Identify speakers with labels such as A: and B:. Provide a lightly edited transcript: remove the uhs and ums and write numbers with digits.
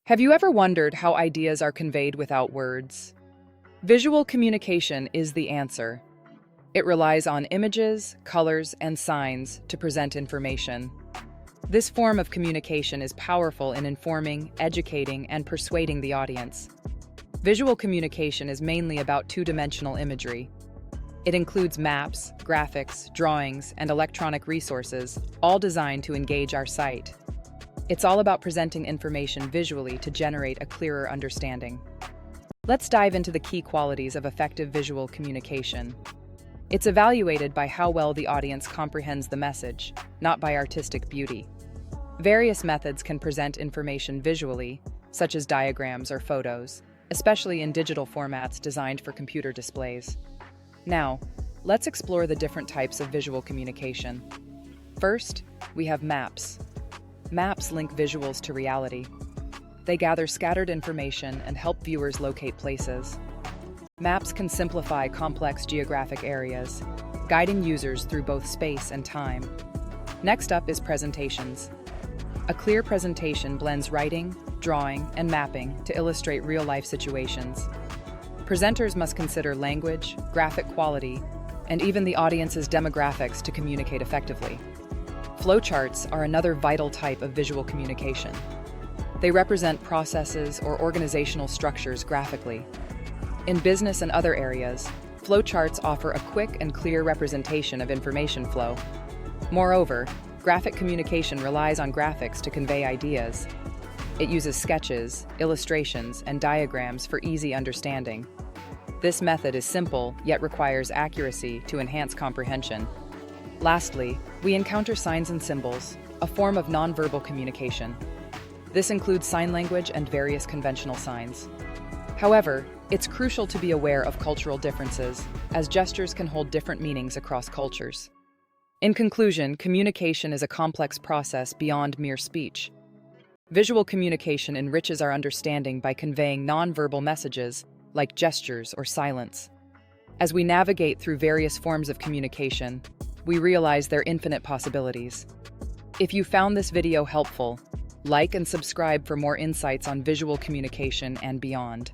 A: Have you ever wondered how ideas are conveyed without words? Visual communication is the answer. It relies on images, colors, and signs to present information. This form of communication is powerful in informing, educating, and persuading the audience. Visual communication is mainly about two-dimensional imagery. It includes maps, graphics, drawings, and electronic resources, all designed to engage our sight. It's all about presenting information visually to generate a clearer understanding. Let's dive into the key qualities of effective visual communication. It's evaluated by how well the audience comprehends the message, not by artistic beauty. Various methods can present information visually, such as diagrams or photos, especially in digital formats designed for computer displays. Now, let's explore the different types of visual communication. First, we have maps. Maps link visuals to reality. They gather scattered information and help viewers locate places. Maps can simplify complex geographic areas, guiding users through both space and time. Next up is presentations. A clear presentation blends writing, drawing, and mapping to illustrate real-life situations. Presenters must consider language, graphic quality, and even the audience's demographics to communicate effectively. Flowcharts are another vital type of visual communication. They represent processes or organizational structures graphically. In business and other areas, flowcharts offer a quick and clear representation of information flow. Moreover, graphic communication relies on graphics to convey ideas. It uses sketches, illustrations, and diagrams for easy understanding. This method is simple, yet requires accuracy to enhance comprehension. Lastly, we encounter signs and symbols, a form of nonverbal communication. This includes sign language and various conventional signs. However, it's crucial to be aware of cultural differences, as gestures can hold different meanings across cultures. In conclusion, communication is a complex process beyond mere speech. Visual communication enriches our understanding by conveying nonverbal messages, like gestures or silence. As we navigate through various forms of communication, we realize their infinite possibilities. If you found this video helpful, like and subscribe for more insights on visual communication and beyond.